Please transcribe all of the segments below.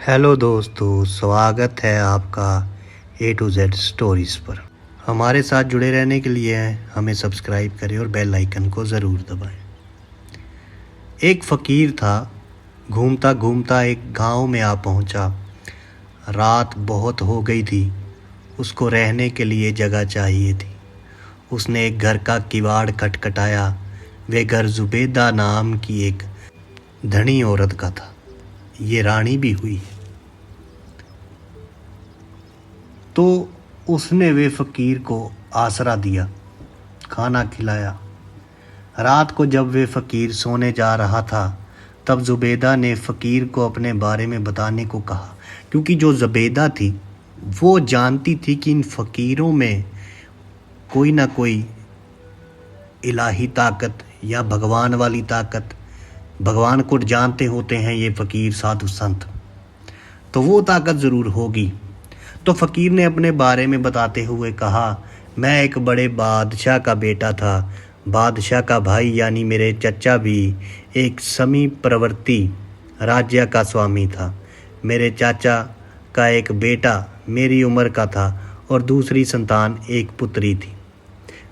Hello दोस्तों, स्वागत है आपका A to Z स्टोरीज़ पर। हमारे साथ जुड़े रहने के लिए हमें सब्सक्राइब करें और बेल आइकन को ज़रूर दबाएं। एक फ़कीर था, घूमता घूमता एक गांव में आ पहुंचा। रात बहुत हो गई थी, उसको रहने के लिए जगह चाहिए थी। उसने एक घर का किवाड़ खटखटाया। वे घर जुबेदा नाम की एक धनी औरत का था। ये रानी भी हुई। तो उसने वे फ़कीर को आसरा दिया, खाना खिलाया। रात को जब वे फ़कीर सोने जा रहा था, तब ज़ुबैदा ने फ़कीर को अपने बारे में बताने को कहा, क्योंकि जो ज़ुबैदा थी वो जानती थी कि इन फ़कीरों में कोई ना कोई इलाही ताकत या भगवान वाली ताकत, भगवान को जानते होते हैं ये फ़कीर साधु संत, तो वो ताकत ज़रूर होगी। तो फ़कीर ने अपने बारे में बताते हुए कहा, मैं एक बड़े बादशाह का बेटा था। बादशाह का भाई यानी मेरे चचा भी एक समीपवर्ती राज्य का स्वामी था। मेरे चाचा का एक बेटा मेरी उम्र का था और दूसरी संतान एक पुत्री थी।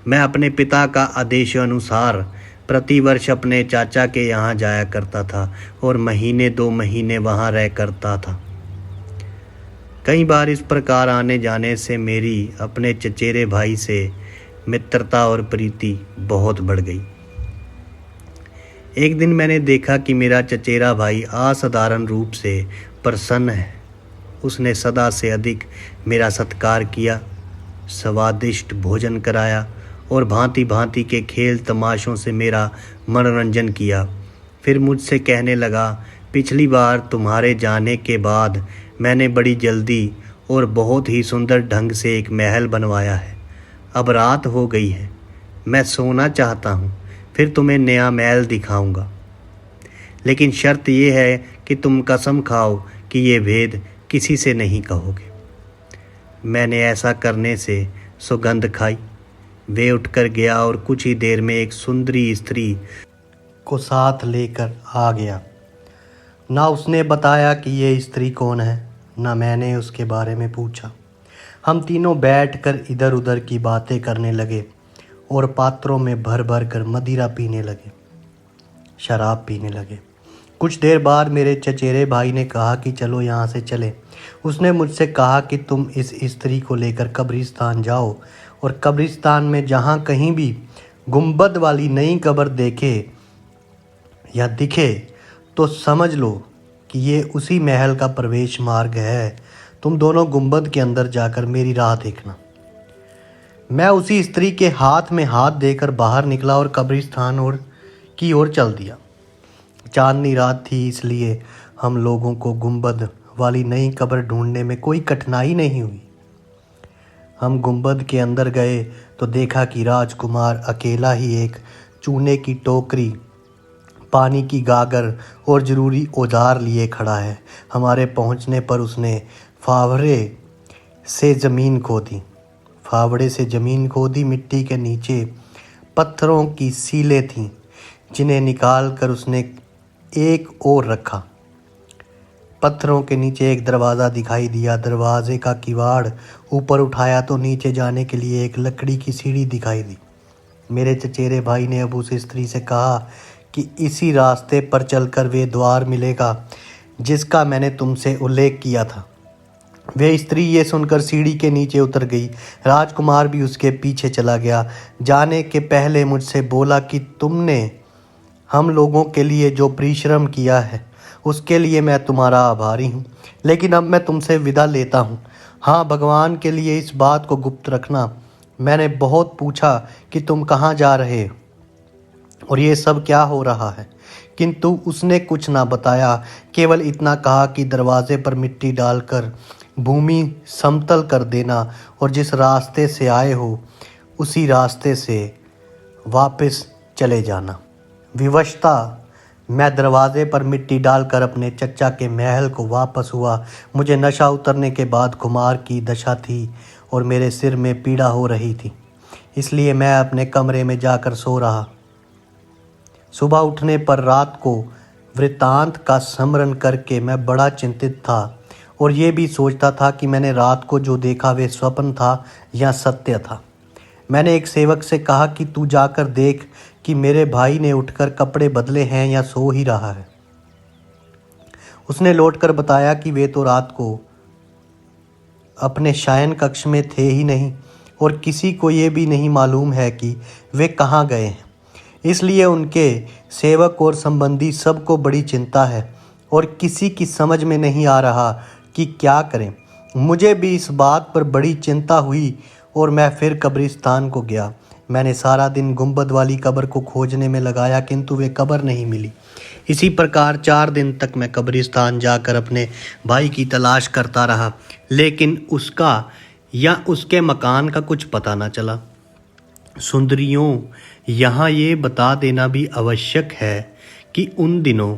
मैं अपने पिता का आदेशानुसार प्रतिवर्ष अपने चाचा के यहाँ जाया करता था और महीने 2 महीने वहाँ रह करता था। कई बार इस प्रकार आने जाने से मेरी अपने चचेरे भाई से मित्रता और प्रीति बहुत बढ़ गई। एक दिन मैंने देखा कि मेरा चचेरा भाई असाधारण रूप से प्रसन्न है। उसने सदा से अधिक मेरा सत्कार किया, स्वादिष्ट भोजन कराया और भांति भांति के खेल तमाशों से मेरा मनोरंजन किया। फिर मुझसे कहने लगा, पिछली बार तुम्हारे जाने के बाद मैंने बड़ी जल्दी और बहुत ही सुंदर ढंग से एक महल बनवाया है। अब रात हो गई है, मैं सोना चाहता हूँ, फिर तुम्हें नया महल दिखाऊंगा। लेकिन शर्त यह है कि तुम कसम खाओ कि ये भेद किसी से नहीं कहोगे। मैंने ऐसा करने से सौगंध खाई। वे उठकर गया और कुछ ही देर में एक सुंदरी स्त्री को साथ लेकर आ गया। ना उसने बताया कि ये स्त्री कौन है, ना मैंने उसके बारे में पूछा। हम तीनों बैठकर इधर उधर की बातें करने लगे और पात्रों में भर भर कर मदिरा पीने लगे, शराब पीने लगे। कुछ देर बाद मेरे चचेरे भाई ने कहा कि चलो यहाँ से चले। उसने मुझसे कहा कि तुम इस स्त्री को लेकर कब्रिस्तान जाओ और कब्रिस्तान में जहाँ कहीं भी गुंबद वाली नई कब्र देखे या दिखे तो समझ लो कि ये उसी महल का प्रवेश मार्ग है। तुम दोनों गुंबद के अंदर जाकर मेरी राह देखना। मैं उसी स्त्री के हाथ में हाथ देकर बाहर निकला और कब्रिस्तान की ओर चल दिया। चांदनी रात थी, इसलिए हम लोगों को गुंबद वाली नई कब्र ढूंढने में कोई कठिनाई नहीं हुई। हम गुंबद के अंदर गए तो देखा कि राजकुमार अकेला ही एक चूने की टोकरी, पानी की गागर और ज़रूरी औजार लिए खड़ा है। हमारे पहुंचने पर उसने फावड़े से ज़मीन खोदी। मिट्टी के नीचे पत्थरों की सीलें थीं, जिन्हें निकाल कर उसने एक ओर रखा। पत्थरों के नीचे एक दरवाज़ा दिखाई दिया। दरवाजे का किवाड़ ऊपर उठाया तो नीचे जाने के लिए एक लकड़ी की सीढ़ी दिखाई दी। मेरे चचेरे भाई ने अब उस स्त्री से कहा कि इसी रास्ते पर चलकर वे द्वार मिलेगा जिसका मैंने तुमसे उल्लेख किया था। वे स्त्री ये सुनकर सीढ़ी के नीचे उतर गई। राजकुमार भी उसके पीछे चला गया। जाने के पहले मुझसे बोला कि तुमने हम लोगों के लिए जो परिश्रम किया है उसके लिए मैं तुम्हारा आभारी हूँ, लेकिन अब मैं तुमसे विदा लेता हूँ। हाँ, भगवान के लिए इस बात को गुप्त रखना। मैंने बहुत पूछा कि तुम कहाँ जा रहे हो और ये सब क्या हो रहा है, किंतु उसने कुछ ना बताया। केवल इतना कहा कि दरवाजे पर मिट्टी डालकर भूमि समतल कर देना और जिस रास्ते से आए हो उसी रास्ते से वापस चले जाना। विवशता मैं दरवाजे पर मिट्टी डालकर अपने चचा के महल को वापस हुआ। मुझे नशा उतरने के बाद खुमार की दशा थी और मेरे सिर में पीड़ा हो रही थी, इसलिए मैं अपने कमरे में जाकर सो रहा। सुबह उठने पर रात को वृत्तांत का स्मरण करके मैं बड़ा चिंतित था। और ये भी सोचता था कि मैंने रात को जो देखा वे स्वप्न था या सत्य था। मैंने एक सेवक से कहा कि तू जाकर देख कि मेरे भाई ने उठकर कपड़े बदले हैं या सो ही रहा है। उसने लौटकर बताया कि वे तो रात को अपने शयन कक्ष में थे ही नहीं और किसी को ये भी नहीं मालूम है कि वे कहाँ गए हैं। इसलिए उनके सेवक और संबंधी सबको बड़ी चिंता है और किसी की समझ में नहीं आ रहा कि क्या करें। मुझे भी इस बात पर बड़ी चिंता हुई और मैं फिर कब्रिस्तान को गया। मैंने सारा दिन गुंबद वाली कब्र को खोजने में लगाया, किंतु वे कब्र नहीं मिली। इसी प्रकार 4 दिन तक मैं कब्रिस्तान जाकर अपने भाई की तलाश करता रहा, लेकिन उसका या उसके मकान का कुछ पता न चला। सुंदरियों, यहाँ ये बता देना भी आवश्यक है कि उन दिनों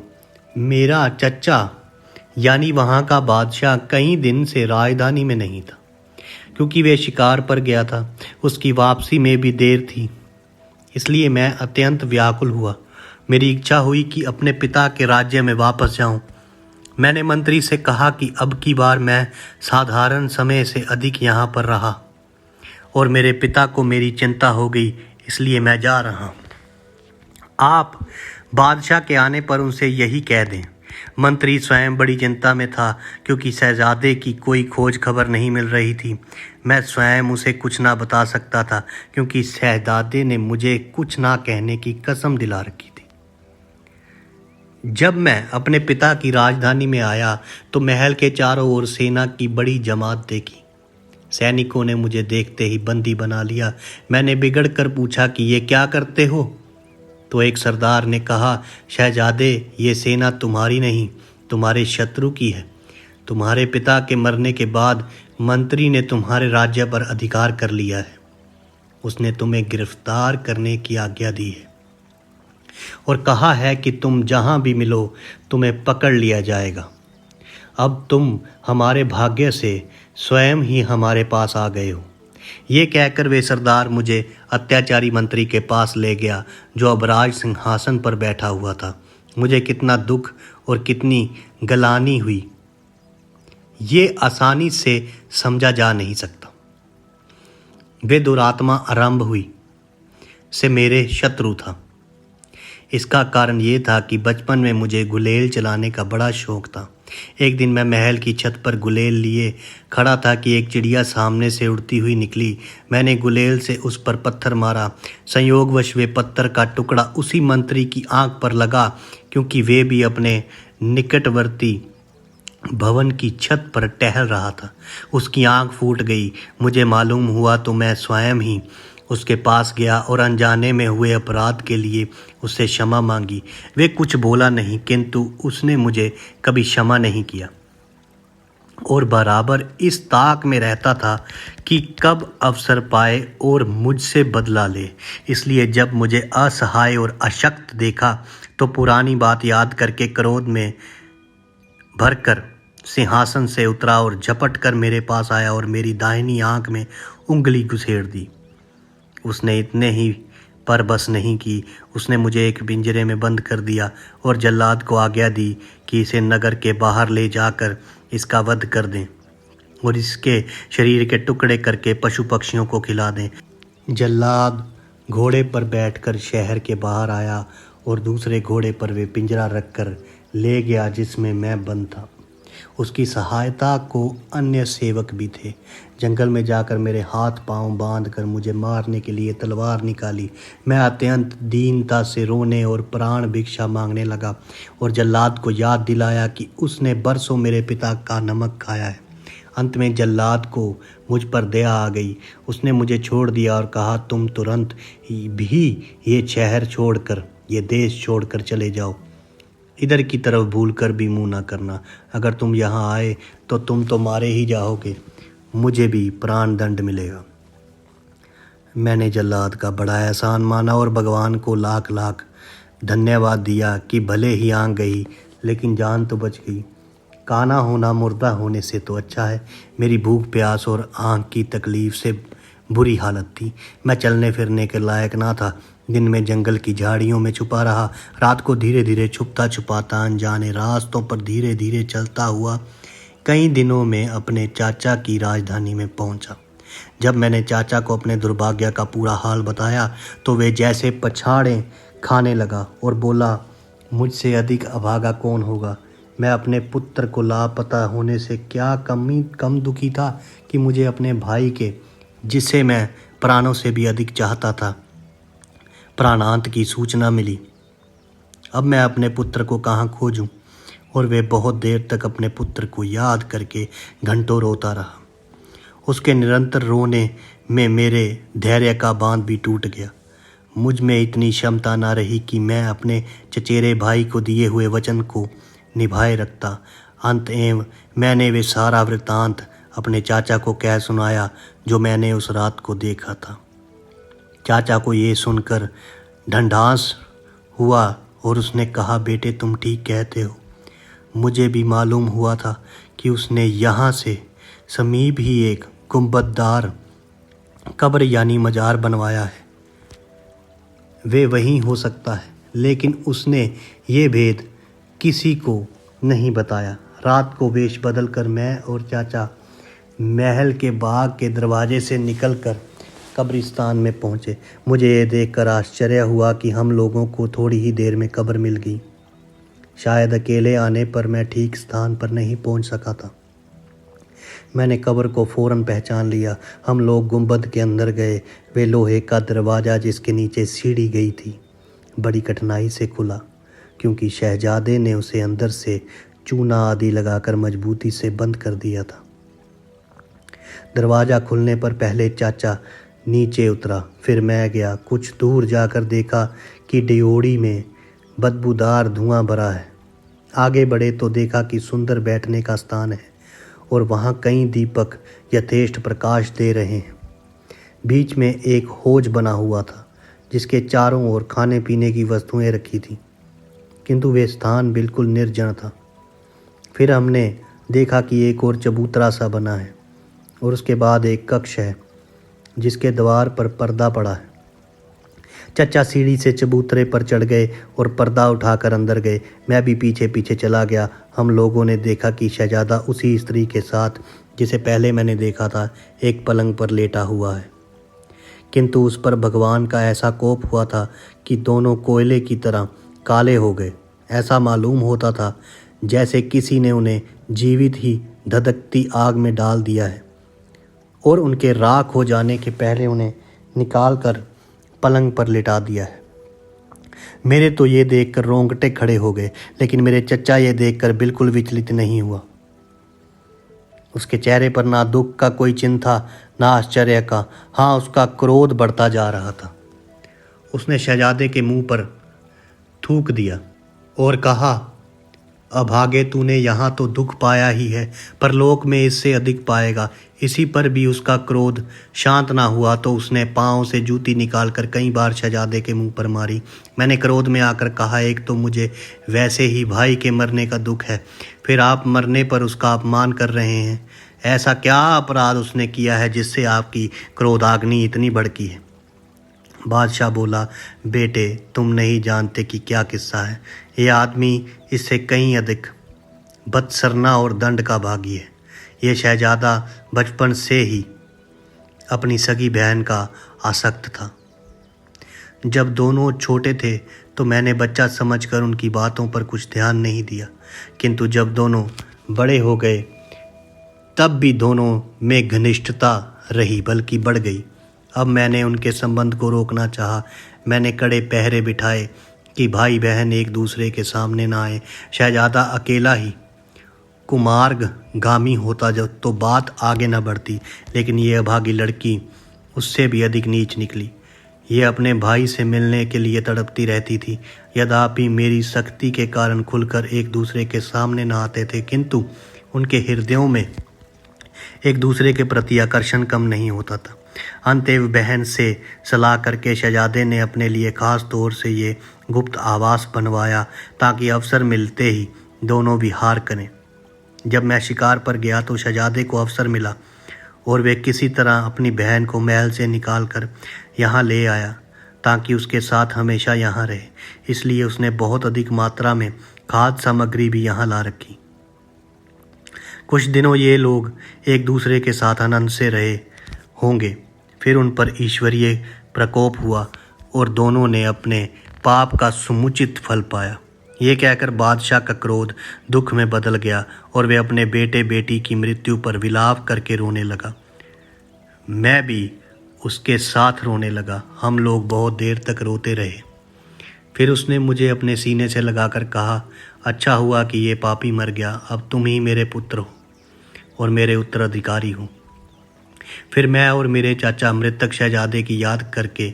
मेरा चचा यानी वहाँ का बादशाह कई दिन से राजधानी में नहीं था, क्योंकि वे शिकार पर गया था। उसकी वापसी में भी देर थी, इसलिए मैं अत्यंत व्याकुल हुआ। मेरी इच्छा हुई कि अपने पिता के राज्य में वापस जाऊं। मैंने मंत्री से कहा कि अब की बार मैं साधारण समय से अधिक यहाँ पर रहा और मेरे पिता को मेरी चिंता हो गई, इसलिए मैं जा रहा हूँ। आप बादशाह के आने पर उनसे यही कह दें। मंत्री स्वयं बड़ी चिंता में था, क्योंकि शहजादे की कोई खोज खबर नहीं मिल रही थी। मैं स्वयं उसे कुछ ना बता सकता था, क्योंकि शहजादे ने मुझे कुछ ना कहने की कसम दिला रखी थी। जब मैं अपने पिता की राजधानी में आया तो महल के चारों ओर सेना की बड़ी जमात देखी। सैनिकों ने मुझे देखते ही बंदी बना लिया। मैंने बिगड़ कर पूछा कि ये क्या करते हो? तो एक सरदार ने कहा, शहजादे, ये सेना तुम्हारी नहीं, तुम्हारे शत्रु की है। तुम्हारे पिता के मरने के बाद मंत्री ने तुम्हारे राज्य पर अधिकार कर लिया है। उसने तुम्हें गिरफ्तार करने की आज्ञा दी है और कहा है कि तुम जहां भी मिलो तुम्हें पकड़ लिया जाएगा। अब तुम हमारे भाग्य से स्वयं ही हमारे पास आ गए हो। ये कहकर वे सरदार मुझे अत्याचारी मंत्री के पास ले गया, जो अब राज सिंहासन पर बैठा हुआ था। मुझे कितना दुख और कितनी गलानी हुई, ये आसानी से समझा जा नहीं सकता। वे दुरात्मा आरंभ हुई से मेरे शत्रु था। इसका कारण ये था कि बचपन में मुझे गुलेल चलाने का बड़ा शौक था। एक दिन मैं महल की छत पर गुलेल लिए खड़ा था कि एक चिड़िया सामने से उड़ती हुई निकली। मैंने गुलेल से उस पर पत्थर मारा। संयोगवश वे पत्थर का टुकड़ा उसी मंत्री की आंख पर लगा, क्योंकि वे भी अपने निकटवर्ती भवन की छत पर टहल रहा था। उसकी आंख फूट गई। मुझे मालूम हुआ तो मैं स्वयं ही उसके पास गया और अनजाने में हुए अपराध के लिए उससे क्षमा मांगी। वे कुछ बोला नहीं, किंतु उसने मुझे कभी क्षमा नहीं किया और बराबर इस ताक में रहता था कि कब अवसर पाए और मुझसे बदला ले। इसलिए जब मुझे असहाय और अशक्त देखा तो पुरानी बात याद करके क्रोध में भरकर सिंहासन से उतरा और झपट कर मेरे पास आया और मेरी दाहिनी आंख में उंगली घुसेड़ दी। उसने इतने ही पर बस नहीं की, उसने मुझे एक पिंजरे में बंद कर दिया और जल्लाद को आज्ञा दी कि इसे नगर के बाहर ले जाकर इसका वध कर दें और इसके शरीर के टुकड़े करके पशु पक्षियों को खिला दें। जल्लाद घोड़े पर बैठकर शहर के बाहर आया और दूसरे घोड़े पर वे पिंजरा रखकर ले गया जिसमें मैं बंद था। उसकी सहायता को अन्य सेवक भी थे। जंगल में जाकर मेरे हाथ पांव बांधकर मुझे मारने के लिए तलवार निकाली। मैं अत्यंत दीनता से रोने और प्राण भिक्षा मांगने लगा और जल्लाद को याद दिलाया कि उसने बरसों मेरे पिता का नमक खाया है। अंत में जल्लाद को मुझ पर दया आ गई। उसने मुझे छोड़ दिया और कहा, तुम तुरंत भी ये शहर छोड़कर, ये देश छोड़कर चले जाओ। इधर की तरफ भूलकर भी मुंह ना करना। अगर तुम यहाँ आए तो तुम तो मारे ही जाओगे, मुझे भी प्राण दंड मिलेगा। मैंने जल्लाद का बड़ा एहसान माना और भगवान को लाख लाख धन्यवाद दिया कि भले ही आंख गई लेकिन जान तो बच गई। काना होना मुर्दा होने से तो अच्छा है। मेरी भूख प्यास और आंख की तकलीफ से बुरी हालत थी। मैं चलने फिरने के लायक ना था। दिन में जंगल की झाड़ियों में छुपा रहा, रात को धीरे धीरे छुपता छुपाता अनजाने रास्तों पर धीरे धीरे चलता हुआ कई दिनों में अपने चाचा की राजधानी में पहुंचा। जब मैंने चाचा को अपने दुर्भाग्य का पूरा हाल बताया तो वे जैसे पछाड़ें खाने लगा और बोला, मुझसे अधिक अभागा कौन होगा। मैं अपने पुत्र को लापता होने से क्या कम दुखी था कि मुझे अपने भाई के, जिसे मैं प्राणों से भी अधिक चाहता था, प्राणांत की सूचना मिली। अब मैं अपने पुत्र को कहाँ खोजूं? और वे बहुत देर तक अपने पुत्र को याद करके घंटों रोता रहा। उसके निरंतर रोने में मेरे धैर्य का बांध भी टूट गया। मुझ में इतनी क्षमता न रही कि मैं अपने चचेरे भाई को दिए हुए वचन को निभाए रखता। अंतएव मैंने वे सारा वृत्तांत अपने चाचा को कह सुनाया जो मैंने उस रात को देखा था। चाचा को ये सुनकर ढंढास हुआ और उसने कहा, बेटे तुम ठीक कहते हो। मुझे भी मालूम हुआ था कि उसने यहाँ से समीप ही एक गुंबददार कब्र यानी मजार बनवाया है। वे वहीं हो सकता है, लेकिन उसने ये भेद किसी को नहीं बताया। रात को वेश बदल कर मैं और चाचा महल के बाग के दरवाजे से निकलकर कब्रिस्तान में पहुँचे। मुझे ये देखकर आश्चर्य हुआ कि हम लोगों को थोड़ी ही देर में कब्र मिल गई। शायद अकेले आने पर मैं ठीक स्थान पर नहीं पहुँच सका था। मैंने कब्र को फौरन पहचान लिया। हम लोग गुंबद के अंदर गए। वे लोहे का दरवाज़ा जिसके नीचे सीढ़ी गई थी बड़ी कठिनाई से खुला, क्योंकि शहजादे ने उसे अंदर से चूना आदि लगाकर मजबूती से बंद कर दिया था। दरवाज़ा खुलने पर पहले चाचा नीचे उतरा, फिर मैं गया। कुछ दूर जाकर देखा कि ड्योढ़ी में बदबूदार धुआं भरा है। आगे बढ़े तो देखा कि सुंदर बैठने का स्थान है और वहाँ कई दीपक यथेष्ट प्रकाश दे रहे हैं। बीच में एक होज बना हुआ था जिसके चारों ओर खाने पीने की वस्तुएं रखी थीं, किंतु वे स्थान बिल्कुल निर्जन था। फिर हमने देखा कि एक और चबूतरा सा बना है और उसके बाद एक कक्ष है जिसके द्वार पर पर्दा पड़ा है। चचा सीढ़ी से चबूतरे पर चढ़ गए और पर्दा उठाकर अंदर गए। मैं भी पीछे पीछे चला गया। हम लोगों ने देखा कि शहजादा उसी स्त्री के साथ जिसे पहले मैंने देखा था एक पलंग पर लेटा हुआ है, किंतु उस पर भगवान का ऐसा कोप हुआ था कि दोनों कोयले की तरह काले हो गए। ऐसा मालूम होता था जैसे किसी ने उन्हें जीवित ही धधकती आग में डाल दिया है और उनके राख हो जाने के पहले उन्हें निकाल कर पलंग पर लिटा दिया है। मेरे तो ये देखकर रोंगटे खड़े हो गए, लेकिन मेरे चचा ये देखकर बिल्कुल विचलित नहीं हुआ। उसके चेहरे पर ना दुख का कोई चिन्ह था, ना आश्चर्य का। हाँ, उसका क्रोध बढ़ता जा रहा था। उसने शहजादे के मुंह पर थूक दिया और कहा, अभागे तूने यहाँ तो दुख पाया ही है, परलोक में इससे अधिक पाएगा। इसी पर भी उसका क्रोध शांत ना हुआ तो उसने पाँव से जूती निकालकर कई बार शहजादे के मुंह पर मारी। मैंने क्रोध में आकर कहा, एक तो मुझे वैसे ही भाई के मरने का दुख है, फिर आप मरने पर उसका अपमान कर रहे हैं। ऐसा क्या अपराध उसने किया है जिससे आपकी क्रोधाग्नि इतनी भड़की है? बादशाह बोला, बेटे तुम नहीं जानते कि क्या किस्सा है। ये आदमी इससे कहीं अधिक बदसरना और दंड का भागी है। ये शहजादा बचपन से ही अपनी सगी बहन का आसक्त था। जब दोनों छोटे थे तो मैंने बच्चा समझकर उनकी बातों पर कुछ ध्यान नहीं दिया, किंतु जब दोनों बड़े हो गए तब भी दोनों में घनिष्ठता रही, बल्कि बढ़ गई। अब मैंने उनके संबंध को रोकना चाहा। मैंने कड़े पहरे बिठाए कि भाई बहन एक दूसरे के सामने ना आए। शहजादा अकेला ही कुमार्गामी होता जब तो बात आगे न बढ़ती, लेकिन ये अभागी लड़की उससे भी अधिक नीच निकली। ये अपने भाई से मिलने के लिए तड़पती रहती थी। यद्यपि मेरी सख्ती के कारण खुलकर एक दूसरे के सामने न आते थे, किंतु उनके हृदयों में एक दूसरे के प्रति आकर्षण कम नहीं होता था। अंतएव बहन से सलाह करके शहजादे ने अपने लिए खास तौर से ये गुप्त आवास बनवाया ताकि अवसर मिलते ही दोनों विहार करें। जब मैं शिकार पर गया तो शहजादे को अवसर मिला और वे किसी तरह अपनी बहन को महल से निकाल कर यहाँ ले आया ताकि उसके साथ हमेशा यहाँ रहे। इसलिए उसने बहुत अधिक मात्रा में खाद्य सामग्री भी यहाँ ला रखी। कुछ दिनों ये लोग एक दूसरे के साथ आनंद से रहे होंगे। फिर उन पर ईश्वरीय प्रकोप हुआ और दोनों ने अपने पाप का समुचित फल पाया। ये कहकर बादशाह का क्रोध दुख में बदल गया और वे अपने बेटे बेटी की मृत्यु पर विलाप करके रोने लगा। मैं भी उसके साथ रोने लगा। हम लोग बहुत देर तक रोते रहे। फिर उसने मुझे अपने सीने से लगाकर कहा, अच्छा हुआ कि ये पापी मर गया, अब तुम ही मेरे पुत्र हो और मेरे उत्तराधिकारी हो। फिर मैं और मेरे चाचा मृतक शहजादे की याद करके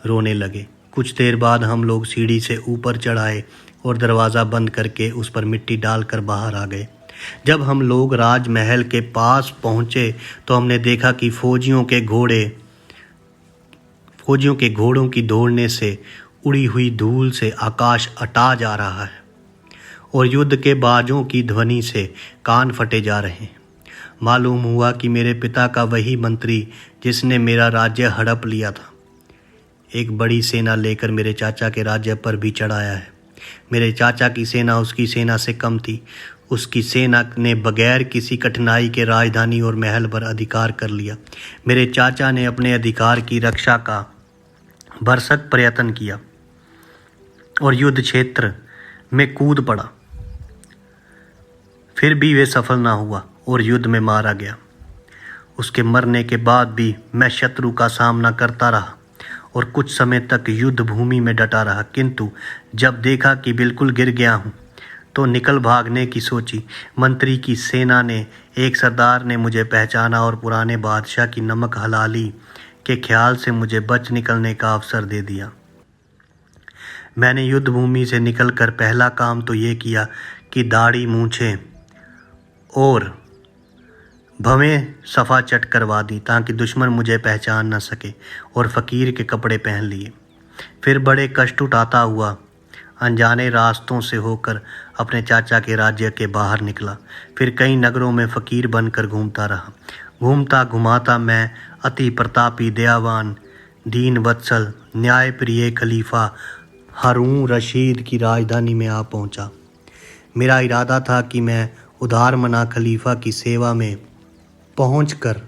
रोने लगे। कुछ देर बाद हम लोग सीढ़ी से ऊपर चढ़ाए और दरवाज़ा बंद करके उस पर मिट्टी डालकर बाहर आ गए। जब हम लोग राजमहल के पास पहुँचे तो हमने देखा कि फौजियों के घोड़ों की दौड़ने से उड़ी हुई धूल से आकाश अटा जा रहा है और युद्ध के बाजों की ध्वनि से कान फटे जा रहे हैं। मालूम हुआ कि मेरे पिता का वही मंत्री जिसने मेरा राज्य हड़प लिया था, एक बड़ी सेना लेकर मेरे चाचा के राज्य पर भी चढ़ाया है। मेरे चाचा की सेना उसकी सेना से कम थी। उसकी सेना ने बगैर किसी कठिनाई के राजधानी और महल पर अधिकार कर लिया। मेरे चाचा ने अपने अधिकार की रक्षा का भरसक प्रयत्न किया और युद्ध क्षेत्र में कूद पड़ा। फिर भी वे सफल ना हुआ और युद्ध में मारा गया। उसके मरने के बाद भी मैं शत्रु का सामना करता रहा और कुछ समय तक युद्ध भूमि में डटा रहा, किंतु जब देखा कि बिल्कुल गिर गया हूँ तो निकल भागने की सोची। मंत्री की सेना ने एक सरदार ने मुझे पहचाना और पुराने बादशाह की नमक हलाली के ख्याल से मुझे बच निकलने का अवसर दे दिया। मैंने युद्ध भूमि से निकलकर पहला काम तो ये किया कि दाढ़ी मूछें और भवें सफ़ा चट करवा दी ताकि दुश्मन मुझे पहचान न सके, और फ़कीर के कपड़े पहन लिए। फिर बड़े कष्ट उठाता हुआ अनजाने रास्तों से होकर अपने चाचा के राज्य के बाहर निकला। फिर कई नगरों में फ़कीर बनकर घूमता रहा। घूमता घुमाता मैं अति प्रतापी, दयावान, दीन वत्सल, न्यायप्रिय खलीफा हारून रशीद की राजधानी में आ पहुंचा। मेरा इरादा था कि मैं उदार मना खलीफा की सेवा में पहुंचकर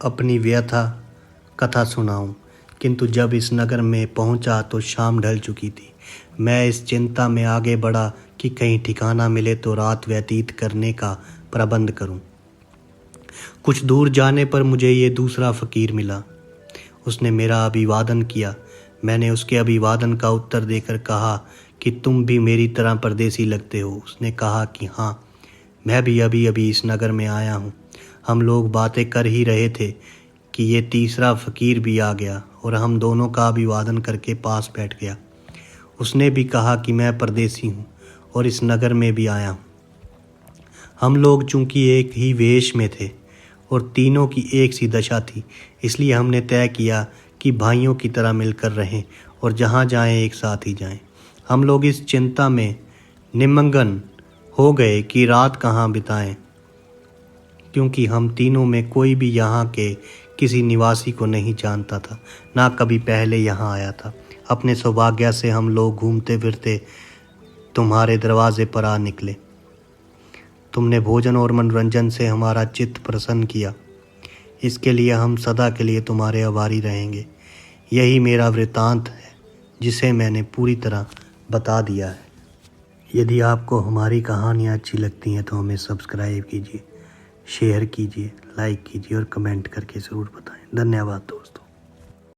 अपनी व्यथा कथा सुनाऊं, किंतु जब इस नगर में पहुंचा तो शाम ढल चुकी थी। मैं इस चिंता में आगे बढ़ा कि कहीं ठिकाना मिले तो रात व्यतीत करने का प्रबंध करूं। कुछ दूर जाने पर मुझे ये दूसरा फ़कीर मिला। उसने मेरा अभिवादन किया। मैंने उसके अभिवादन का उत्तर देकर कहा कि तुम भी मेरी तरह परदेसी लगते हो। उसने कहा कि हाँ, मैं भी अभी अभी इस नगर में आया हूँ। हम लोग बातें कर ही रहे थे कि ये तीसरा फ़कीर भी आ गया और हम दोनों का अभिवादन करके पास बैठ गया। उसने भी कहा कि मैं परदेसी हूँ और इस नगर में भी आया हूँ। हम लोग चूँकि एक ही वेश में थे और तीनों की एक सी दशा थी, इसलिए हमने तय किया कि भाइयों की तरह मिलकर रहें और जहाँ जाएं एक साथ ही जाएं। हम लोग इस चिंता में निमग्न हो गए कि रात कहाँ बिताएं, क्योंकि हम तीनों में कोई भी यहाँ के किसी निवासी को नहीं जानता था, ना कभी पहले यहाँ आया था। अपने सौभाग्य से हम लोग घूमते फिरते तुम्हारे दरवाजे पर आ निकले। तुमने भोजन और मनोरंजन से हमारा चित्त प्रसन्न किया। इसके लिए हम सदा के लिए तुम्हारे आभारी रहेंगे। यही मेरा वृत्तांत है जिसे मैंने पूरी तरह बता दिया है। यदि आपको हमारी कहानियाँ अच्छी लगती हैं तो हमें सब्सक्राइब कीजिए, शेयर कीजिए, लाइक कीजिए और कमेंट करके ज़रूर बताएं। धन्यवाद दोस्त।